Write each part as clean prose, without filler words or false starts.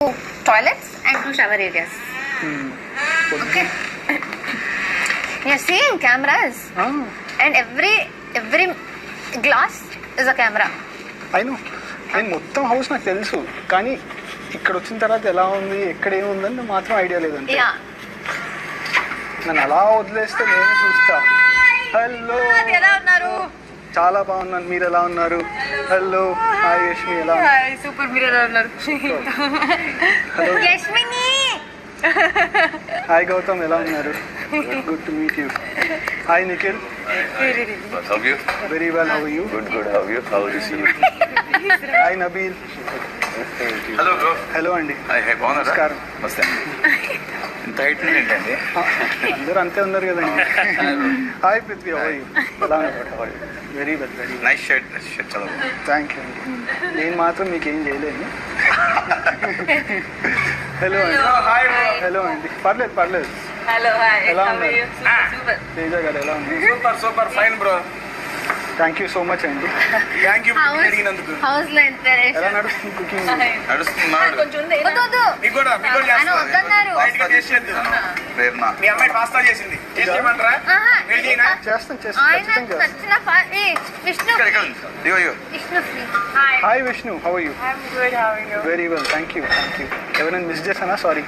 toilets and 2 shower areas. Okay. You're seeing cameras, and every glass is a camera. I know. నేను మొత్తం house నాకు తెలుసు, కానీ ఇక్కడ వచ్చిన తర్వాత ఎలా ఉంది, ఎక్కడ ఏముందని మాత్రం ఐడియా లేదండి. నన్ను అలా వదిలేస్తే నేను చూస్తా. హలో, ఎలా ఉన్నారు? చాలా బాగున్నాను, మీరు ఎలా ఉన్నారు? హలో, హాయ్ యష్మి, ఎలా ఉన్నారు? సూపర్, మీరు ఎలా ఉన్నారు? హలో యష్మిని. హాయ్ గౌతమ్, ఎలా ఉన్నారు? Good to meet you. Hi Nikhil. How are you? Very well, how are you? Good, good. How are you? How are you? See you. Hi Nabeel. Hello, bro. Hello అండి. Hi, hi. బాగున్నారా? నమస్కారం. నమస్తే అండి. ఇంత height ఏంటండి? అందరూ అంతే ఉన్నారు కదండి. Hi Prithvi, how are you? ఎలా ఉన్నారు? Very well, very well. Nice shirt, shirt చాలా బాగుంది. థ్యాంక్ యూ అండి. నేను మాత్రం మీకు ఏం చేయలేను. హలో అండి. హలో అండి. పర్లేదు పర్లేదు. Hello, hi. ఎలా ఉన్నారు? సూపర్. తేజ గారు ఎలా ఉన్నారు? Super super fine bro. Thank you so much అండి. థ్యాంక్ యూ అడిగినందుకు. హౌస్ లో ఎంత ఎలా నడుస్తుంది కుకింగ్? నడుస్తున్నాడు. కొంచెం ఉంది. వద్దు. మీకు కూడా ఆయన వద్దన్నారు. బయటగా టేస్ట్ చేద్దాం. ప్రేరణ మీ అమ్మాయి పాస్తా చేసింది, టేస్ట్ చేయమంటారా? మీరు చేయనా? చేస్తాం ఆయన ఖచ్చితంగా చేస్తాం. నచ్చిన విష్ణు. ఇక్కడ ఇక్కడ ఇగో ఇగో. Vishnu free. Hi Vishnu, how are you? I'm good. How are you? Very well, thank you thank you. ఎవరైనా మిస్ చేశానా? సారీ.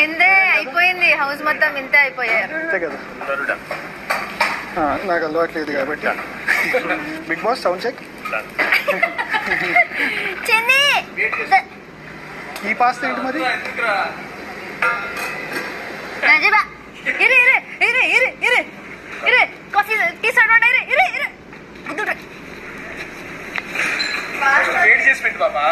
ఇంతే అయిపోయింది, హౌస్ మొత్తం ఇంతే అయిపోయారు. అంతే కదా, నాకు అలవాట్లేదు కాబట్టి. Big boss sound check. Chinni. ఈ పాస్తా ఏంటి మరి? రాజీబా ఇరే ఇరే ఇరే ఇరే ఇరే ఇరే కాఫీ టీ సర్వ్ ఇరే ఇరే ఇరే గుద్దు వెయిట్ చేసి పెట్టు బాబా.